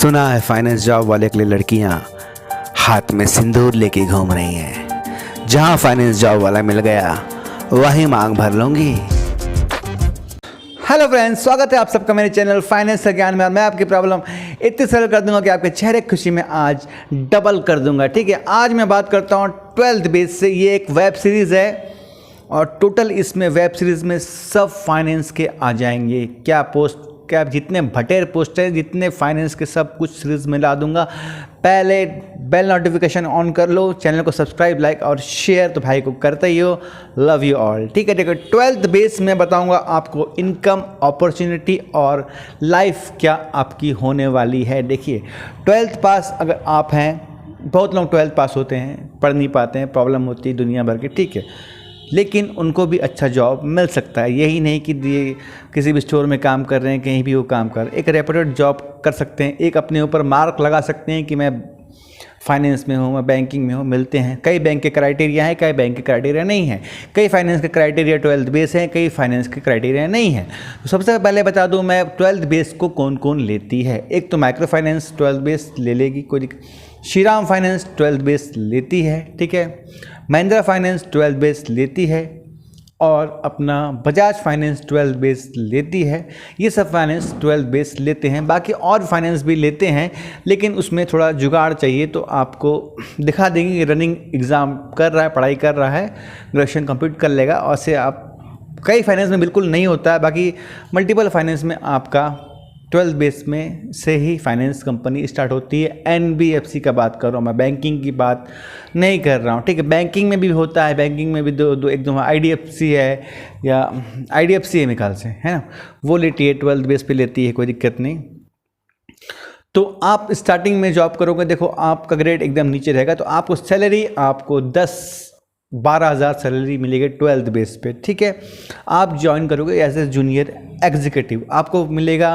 सुना है finance job वाले के लिए लड़कियां हाथ में सिंदूर लेके घूम रही हैं। जहां फाइनेंस जॉब वाला मिल गया वहीं मांग भर लूंगी। हेलो फ्रेंड्स, स्वागत है आप सबका मेरे चैनल फाइनेंस का ज्ञान में। और मैं आपकी प्रॉब्लम इतनी सरल कर दूंगा कि आपके चेहरे खुशी में आज डबल कर दूंगा। ठीक है, आज मैं बात करता हूँ 12th बेस से। ये एक वेब सीरीज़ है और टोटल इसमें वेब सीरीज़ में सब फाइनेंस के आ जाएंगे। क्या जितने भटेर पोस्ट हैं, जितने फाइनेंस के सब कुछ सीरीज़ में ला दूंगा। पहले बेल नोटिफिकेशन ऑन कर लो, चैनल को सब्सक्राइब, लाइक और शेयर तो भाई को करते ही हो। Love you all. ठीक है, 12th बेस में बताऊंगा आपको इनकम, अपॉर्चुनिटी और लाइफ क्या आपकी होने वाली है। देखिए, 12th पास अगर आप हैं, बहुत लोग 12th पास होते हैं, पढ़ नहीं पाते हैं, प्रॉब्लम होती है दुनिया भर की। ठीक है, लेकिन उनको भी अच्छा जॉब मिल सकता है। यही नहीं कि ये किसी भी स्टोर में काम कर रहे हैं, कहीं भी वो काम कर एक रेपुटेड जॉब कर सकते हैं। एक अपने ऊपर मार्क लगा सकते हैं कि मैं फाइनेंस में हूँ, मैं बैंकिंग में हूँ। मिलते हैं, कई बैंक के क्राइटेरिया हैं, कई बैंक के क्राइटेरिया नहीं है। कई फाइनेंस के क्राइटेरिया 12th बेस हैं, कई फाइनेंस के क्राइटेरिया नहीं है। तो सबसे पहले बता दूँ मैं 12th बेस को कौन कौन लेती है। एक तो माइक्रो फाइनेंस 12th बेस ले लेगी, कोई श्रीराम फाइनेंस 12th बेस लेती है। ठीक है, महिंद्रा फाइनेंस 12th बेस लेती है और अपना बजाज फाइनेंस 12th बेस लेती है। ये सब फाइनेंस 12th बेस लेते हैं। बाकी और फाइनेंस भी लेते हैं, लेकिन उसमें थोड़ा जुगाड़ चाहिए। तो आपको दिखा देंगे कि रनिंग एग्ज़ाम कर रहा है, पढ़ाई कर रहा है, ग्रेजुएशन कंप्लीट कर लेगा। और से आप कई फाइनेंस में बिल्कुल नहीं होता है, बाकी मल्टीपल फाइनेंस में आपका 12th बेस में से ही फाइनेंस कंपनी स्टार्ट होती है। NBFC का बात कर रहा हूँ मैं, बैंकिंग की बात नहीं कर रहा हूँ। ठीक है, बैंकिंग में भी होता है, बैंकिंग में भी एक दो IDFC है या IDFC है मेरे ख्याल से, है ना, वो लेती है 12th बेस पे लेती है, कोई दिक्कत नहीं। तो आप स्टार्टिंग में जॉब करोगे, देखो आपका ग्रेड एकदम नीचे रहेगा, तो आपको सैलरी आपको 10-12 हज़ार सैलरी मिलेगी 12th बेस पे। ठीक है, आप ज्वाइन करोगे एज ए जूनियर एग्जीक्यूटिव, आपको मिलेगा।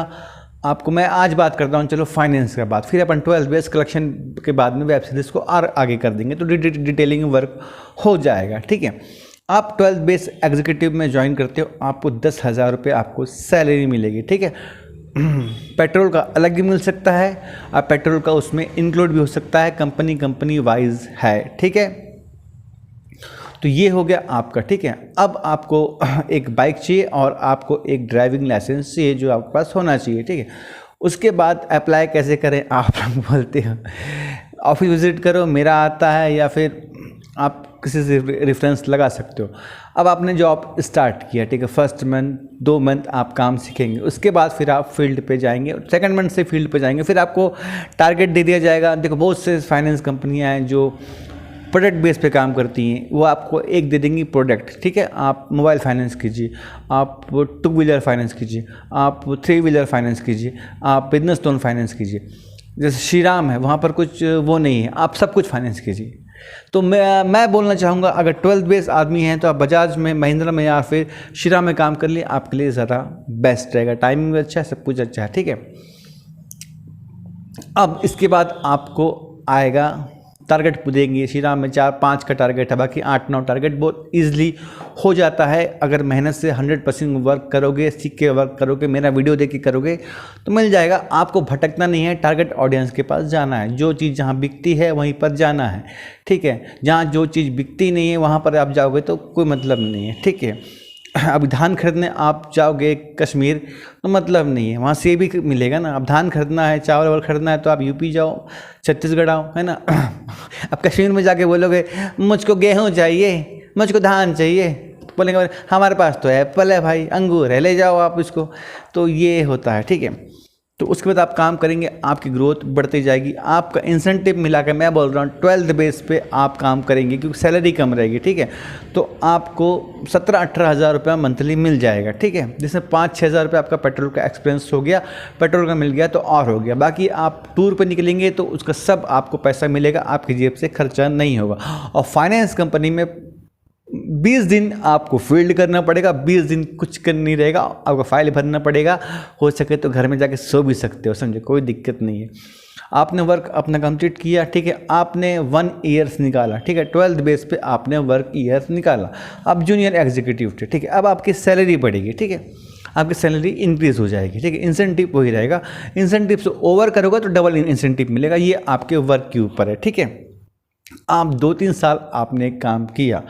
आपको मैं आज बात करता हूँ, चलो फाइनेंस का बात, फिर अपन 12th बेस कलेक्शन के बाद में वेब सीरीज़ को और आगे कर देंगे, तो डिटेलिंग वर्क हो जाएगा। ठीक है, आप 12th बेस एग्जीक्यूटिव में ज्वाइन करते हो, आपको 10,000 रुपये आपको सैलरी मिलेगी। ठीक है, पेट्रोल का अलग भी मिल सकता है और पेट्रोल का उसमें इंक्लूड भी हो सकता है, कंपनी वाइज है। ठीक है, तो ये हो गया आपका। ठीक है, अब आपको एक बाइक चाहिए और आपको एक ड्राइविंग लाइसेंस चाहिए जो आपके पास होना चाहिए। ठीक है, उसके बाद अप्लाई कैसे करें, आप लोग बोलते हो ऑफिस विजिट करो, मेरा आता है, या फिर आप किसी से रेफरेंस लगा सकते हो। अब आपने जॉब स्टार्ट किया, ठीक है, फर्स्ट मंथ 2 मंथ आप काम सीखेंगे, उसके बाद फिर आप फील्ड पे जाएंगे, सेकंड मंथ से फील्ड पे जाएंगे, फिर आपको टारगेट दे दिया जाएगा। देखो, बहुत से फाइनेंस कंपनियां हैं जो प्रोडक्ट बेस पे काम करती हैं, वो आपको एक दे देंगी प्रोडक्ट। ठीक है, आप मोबाइल फाइनेंस कीजिए, आप 2 व्हीलर फाइनेंस कीजिए, आप 3 व्हीलर फाइनेंस कीजिए, आप बिजनेस लोन फाइनेंस कीजिए। जैसे श्रीराम है, वहाँ पर कुछ वो नहीं है, आप सब कुछ फाइनेंस कीजिए। तो मैं बोलना चाहूँगा, अगर 12th बेस आदमी हैं तो आप बजाज में, महिंद्रा में या फिर श्रीराम में काम कर लिए, आपके लिए ज़्यादा बेस्ट रहेगा। टाइमिंग भी अच्छा है, सब कुछ अच्छा है। ठीक है, अब इसके बाद आपको आएगा टारगेट देंगे। श्रीराम में 4-5 का टारगेट है, बाकी 8-9 टारगेट बहुत ईजिली हो जाता है। अगर मेहनत से 100% वर्क करोगे, सीख के वर्क करोगे, मेरा वीडियो देख के करोगे तो मिल जाएगा। आपको भटकना नहीं है, टारगेट ऑडियंस के पास जाना है। जो चीज़ जहाँ बिकती है वहीं पर जाना है। ठीक है, जहाँ जो चीज़ बिकती नहीं है वहाँ पर आप जाओगे तो कोई मतलब नहीं है। ठीक है, अब धान खरीदने आप जाओगे कश्मीर तो मतलब नहीं है, वहाँ से भी मिलेगा ना। अब धान खरीदना है, चावल वावल खरीदना है तो आप यूपी जाओ, छत्तीसगढ़ आओ, है ना। अब कश्मीर में जाके बोलोगे मुझको गेहूँ चाहिए, मुझको धान चाहिए, तो बोलेंगे हमारे पास तो एप्पल है भाई, अंगूर है, ले जाओ आप इसको। तो ये होता है। ठीक है, तो उसके बाद आप काम करेंगे, आपकी ग्रोथ बढ़ती जाएगी। आपका इंसेंटिव मिला के मैं बोल रहा हूँ 12th बेस पे आप काम करेंगे, क्योंकि सैलरी कम रहेगी। ठीक है, तो आपको 17-18 हज़ार रुपये मंथली मिल जाएगा। ठीक है, जिसमें 5-6 हज़ार रुपये आपका पेट्रोल का एक्सपेंस हो गया, पेट्रोल का मिल गया तो और हो गया। बाकी आप टूर पर निकलेंगे तो उसका सब आपको पैसा मिलेगा, आपकी जेब से खर्चा नहीं होगा। और फाइनेंस कंपनी में 20 दिन आपको फील्ड करना पड़ेगा, 20 दिन कुछ कर नहीं रहेगा, आपको फाइल भरना पड़ेगा। हो सके तो घर में जाके सो भी सकते हो, समझे, कोई दिक्कत नहीं है। आपने वर्क अपना कंप्लीट किया। ठीक है, आपने 1 ईयर्स निकाला। ठीक है, 12th बेस पे आपने वर्क ईयर्स निकाला, अब जूनियर एग्जीक्यूटिव थे। ठीक है, अब आपकी सैलरी बढ़ेगी। ठीक है, आपकी सैलरी इंक्रीज हो जाएगी, ठीक है। इंसेंटिव वही रहेगा, इंसेंटिव से ओवर करोगे तो डबल इंसेंटिव मिलेगा, ये आपके वर्क के ऊपर है, ठीक है। आप 2-3 साल आपने काम किया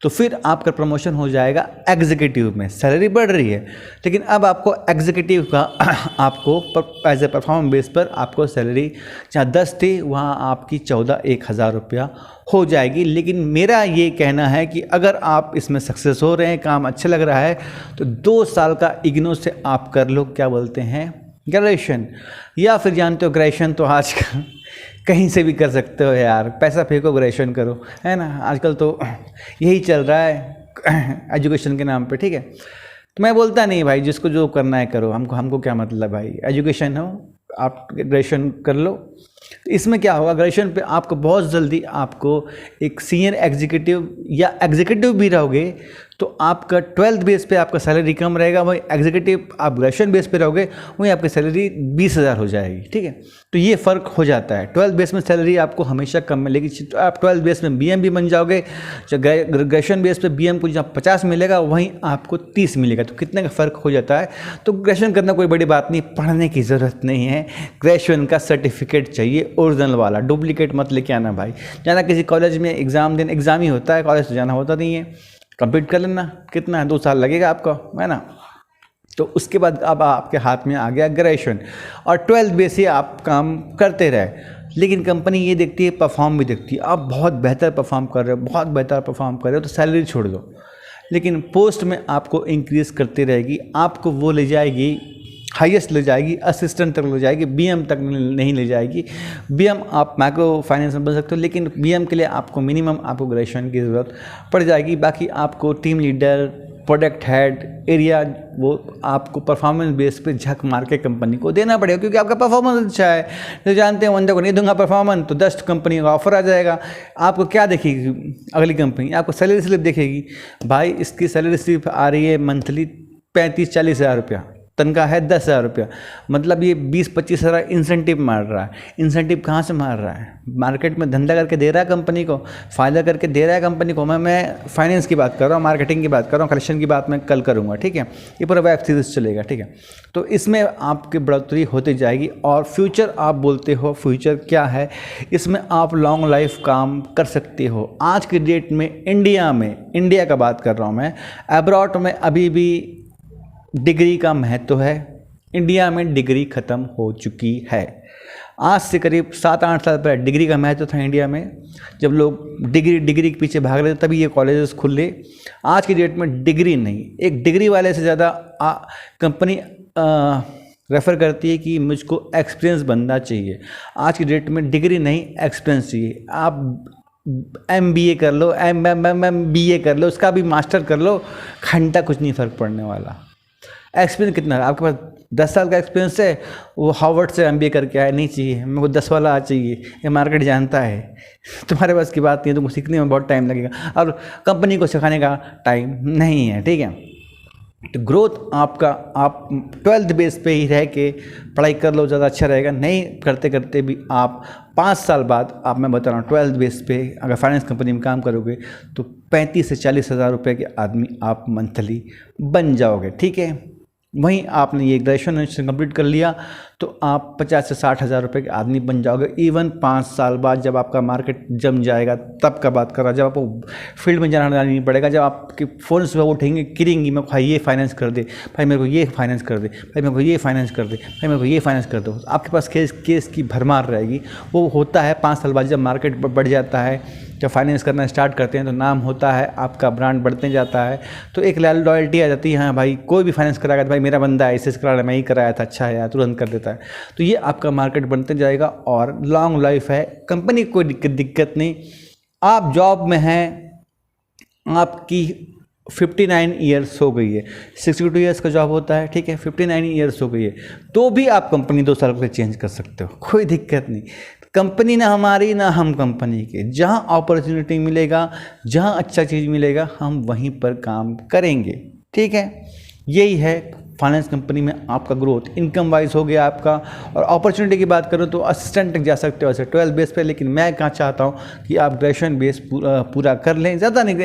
तो फिर आपका प्रमोशन हो जाएगा एग्जीक्यूटिव में, सैलरी बढ़ रही है लेकिन अब आपको एग्जीक्यूटिव का आपको एज ए परफॉर्मेंस बेस पर आपको सैलरी जहाँ 10 थी वहाँ आपकी 14-1,000 रुपया हो जाएगी। लेकिन मेरा ये कहना है कि अगर आप इसमें सक्सेस हो रहे हैं, काम अच्छा लग रहा है, तो 2 साल का इग्नो से आप कर लो, क्या बोलते हैं, ग्रेजुएशन, या फिर जानते हो ग्रेजुएशन तो आजकल कहीं से भी कर सकते हो यार, पैसा फेंको ग्रेजुएशन करो, है ना, आजकल तो यही चल रहा है एजुकेशन के नाम पे, ठीक है। तो मैं बोलता नहीं भाई, जिसको जो करना है करो, हमको क्या मतलब भाई, एजुकेशन हो आप ग्रेजुएशन कर लो। इसमें क्या होगा, ग्रेजुएशन पे आपको बहुत जल्दी आपको एक सीनियर एग्जीक्यूटिव या एग्जीक्यूटिव भी रहोगे तो आपका 12th बेस पे आपका सैलरी कम रहेगा, वही एग्जीक्यूटिव आप ग्रेजुएशन बेस पे रहोगे वहीं आपकी सैलरी 20,000 हो जाएगी, ठीक है। तो ये फ़र्क हो जाता है, 12th बेस में सैलरी आपको हमेशा कम मिलेगी, तो आप 12th बेस में BM भी बन जाओगे, ग्रेजुएशन बेस पे BM को जहाँ 50 मिलेगा वहीं आपको 30 मिलेगा, तो कितने का फ़र्क हो जाता है। तो ग्रेजुएशन करना कोई बड़ी बात नहीं, पढ़ने की ज़रूरत नहीं है, ग्रेजुएशन का सर्टिफिकेट चाहिए ओरिजिनल वाला, डुप्लीकेट मत लेके आना भाई। जाना किसी कॉलेज में एग्ज़ाम देने, एग्ज़ाम ही होता है, कॉलेज तो जाना होता नहीं है, कंप्लीट कर लेना, कितना है 2 साल लगेगा आपको, है ना। तो उसके बाद अब आपके हाथ में आ गया ग्रेजुएशन और 12th बेस से आप काम करते रहे, लेकिन कंपनी ये देखती है, परफॉर्म भी देखती है, आप बहुत बेहतर परफॉर्म कर रहे हो, बहुत बेहतर परफॉर्म कर रहे हो तो सैलरी छोड़ दो, लेकिन पोस्ट में आपको इंक्रीज़ करती रहेगी, आपको वो ले जाएगी हाईएस्ट ले जाएगी, असिस्टेंट तक ले जाएगी, BM तक नहीं ले जाएगी। BM आप माइक्रो फाइनेंस में बन सकते हो, लेकिन BM के लिए आपको मिनिमम आपको ग्रेजुएशन की ज़रूरत पड़ जाएगी। बाकी आपको team leader, product head, area, वो आपको परफॉर्मेंस बेस पे झक मार के कंपनी को देना पड़ेगा, क्योंकि आपका परफॉर्मेंस अच्छा है। तो जानते हैं बंदे को नहीं दूंगा परफॉर्मेंस तो 10 कंपनी का ऑफर आ जाएगा, आपको क्या देखेगी अगली कंपनी, आपको सैलरी स्लिप देखेगी, भाई इसकी सैलरी स्लिप आ रही है मंथली 35-40 हज़ार रुपया, तनख्वाह है 10,000 रुपया, मतलब ये 20-25 हज़ार इंसेंटिव मार रहा है। इंसेंटिव कहाँ से मार रहा है, मार्केट में धंधा करके दे रहा है कंपनी को, फ़ायदा करके दे रहा है कंपनी को। मैं फाइनेंस की बात कर रहा हूँ, मार्केटिंग की बात कर रहा हूँ, कलेक्शन की बात मैं कल करूँगा, ठीक है। ये पूरा वेब सीरीज चलेगा, ठीक है। तो इसमें आपकी बढ़ोतरी होती जाएगी। और फ्यूचर आप बोलते हो, फ्यूचर क्या है, इसमें आप लॉन्ग लाइफ काम कर सकते हो। आज की डेट में इंडिया का बात कर रहा हूँ मैं, अब्रॉड में अभी भी डिग्री का महत्व है, इंडिया में डिग्री ख़त्म हो चुकी है। आज से करीब 7-8 साल पहले डिग्री का महत्व था इंडिया में, जब लोग डिग्री के पीछे भाग रहे थे तभी ये कॉलेजेस खुले। आज की डेट में डिग्री नहीं, एक डिग्री वाले से ज़्यादा कंपनी रेफ़र करती है कि मुझको एक्सपीरियंस बनना चाहिए। आज की डेट में डिग्री नहीं, एक्सपीरियंस चाहिए। आप MBA कर लो, BA कर लो, उसका भी मास्टर कर लो, घंटा कुछ नहीं फ़र्क पड़ने वाला। एक्सपीरियंस कितना है आपके पास, 10 साल का एक्सपीरियंस है, वो हार्वर्ड से MBA करके आया, नहीं चाहिए मेरे को 10 वाला चाहिए, ये मार्केट जानता है। तुम्हारे पास की बात नहीं है, तुमको सीखने में बहुत टाइम लगेगा और कंपनी को सिखाने का टाइम नहीं है, ठीक है। तो ग्रोथ आपका, आप 12th बेस पे ही रह के पढ़ाई कर लो, ज़्यादा अच्छा रहेगा। नहीं करते करते भी आप 5 साल बाद, आप मैं बता रहा हूँ 12th बेस पे अगर फाइनेंस कंपनी में काम करोगे तो 35 से 40 हज़ार रुपये के आदमी आप मंथली बन जाओगे, ठीक है। वहीं आपने ये ग्रेजुएशन कंप्लीट कर लिया तो आप 50 से 60 हज़ार रुपये के आदमी बन जाओगे। इवन 5 साल बाद जब आपका मार्केट जम जाएगा तब का बात कर रहा, जब आपको फील्ड में जाना नहीं पड़ेगा, जब आपके फ़ोन से उठेंगे किरेंगी, मेरे को भाई ये फाइनेंस कर दे, भाई मेरे को ये फाइनेंस कर दे, भाई मेरे को ये फाइनेंस कर दे, भाई मेरे को ये फाइनेंस कर दो। आपके पास केस की भरमार रहेगी। वो होता है 5 साल बाद जब मार्केट बढ़ जाता है, जब फाइनेंस करना स्टार्ट करते हैं तो नाम होता है, आपका ब्रांड बढ़ते जाता है, तो एक लॉयल्टी आ जाती है, हाँ भाई कोई भी फाइनेंस कराएगा तो भाई मेरा बंदा है, इसे करा रहा है, मैं ही कराया था, अच्छा है यार, तुरंत कर देता है। तो ये आपका मार्केट बनते जाएगा और लॉन्ग लाइफ है, कंपनी को कोई दिक्कत नहीं। आप जॉब में हैं, आपकी 59 ईयर्स हो गई है, 62 ईयर्स का जॉब होता है, ठीक है, 59 ईयर्स हो गई है, तो भी आप कंपनी 2 साल से चेंज कर सकते हो, कोई दिक्कत नहीं। कंपनी ना हमारी ना हम कंपनी के, जहाँ अपॉर्चुनिटी मिलेगा, जहाँ अच्छा चीज़ मिलेगा, हम वहीं पर काम करेंगे, ठीक है। यही है फाइनेंस कंपनी में आपका ग्रोथ इनकम वाइज हो गया आपका। और अपॉर्चुनिटी की बात करूँ तो असिस्टेंट तक जा सकते हो ऐसे 12 बेस पे, लेकिन मैं कहाँ चाहता हूँ कि आप ग्रेजुएशन बेस पूरा कर लें, ज़्यादा नहीं,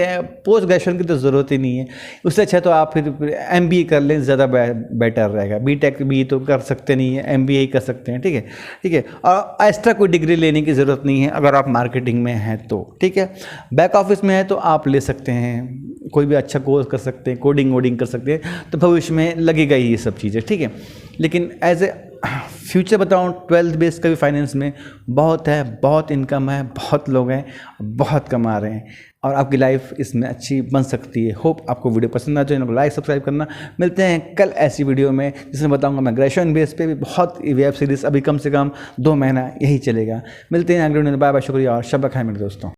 पोस्ट ग्रेजुएशन की तो ज़रूरत ही नहीं है। उससे अच्छा तो आप फिर MBA कर लें, ज़्यादा बेटर रहेगा। BTech भी तो कर सकते नहीं है, MBA ही कर सकते हैं, ठीक है, ठीक है। और एक्स्ट्रा कोई डिग्री लेने की ज़रूरत नहीं है अगर आप मार्केटिंग में हैं तो, ठीक है। बैक ऑफिस में है तो आप ले सकते हैं, कोई भी अच्छा कोर्स कर सकते हैं, कोडिंग वोडिंग कर सकते हैं, तो भविष्य में लगेगा ही ये सब चीज़ें, ठीक है। लेकिन एज ए फ्यूचर बताऊँ, 12th बेस का भी फाइनेंस में बहुत है, बहुत इनकम है, बहुत लोग हैं, बहुत कमा रहे हैं और आपकी लाइफ इसमें अच्छी बन सकती है। होप आपको वीडियो पसंद आ, चैनल को लाइक सब्सक्राइब करना। मिलते हैं कल ऐसी वीडियो में जिसमें बताऊंगा मैं ग्रेजुएशन बेस पे भी बहुत वेब सीरीज़, अभी कम से कम 2 महीना यही चलेगा। मिलते हैं अगले वीडियो में, बाय बाय, शुक्रिया और शब ख़ैर मेरे दोस्तों।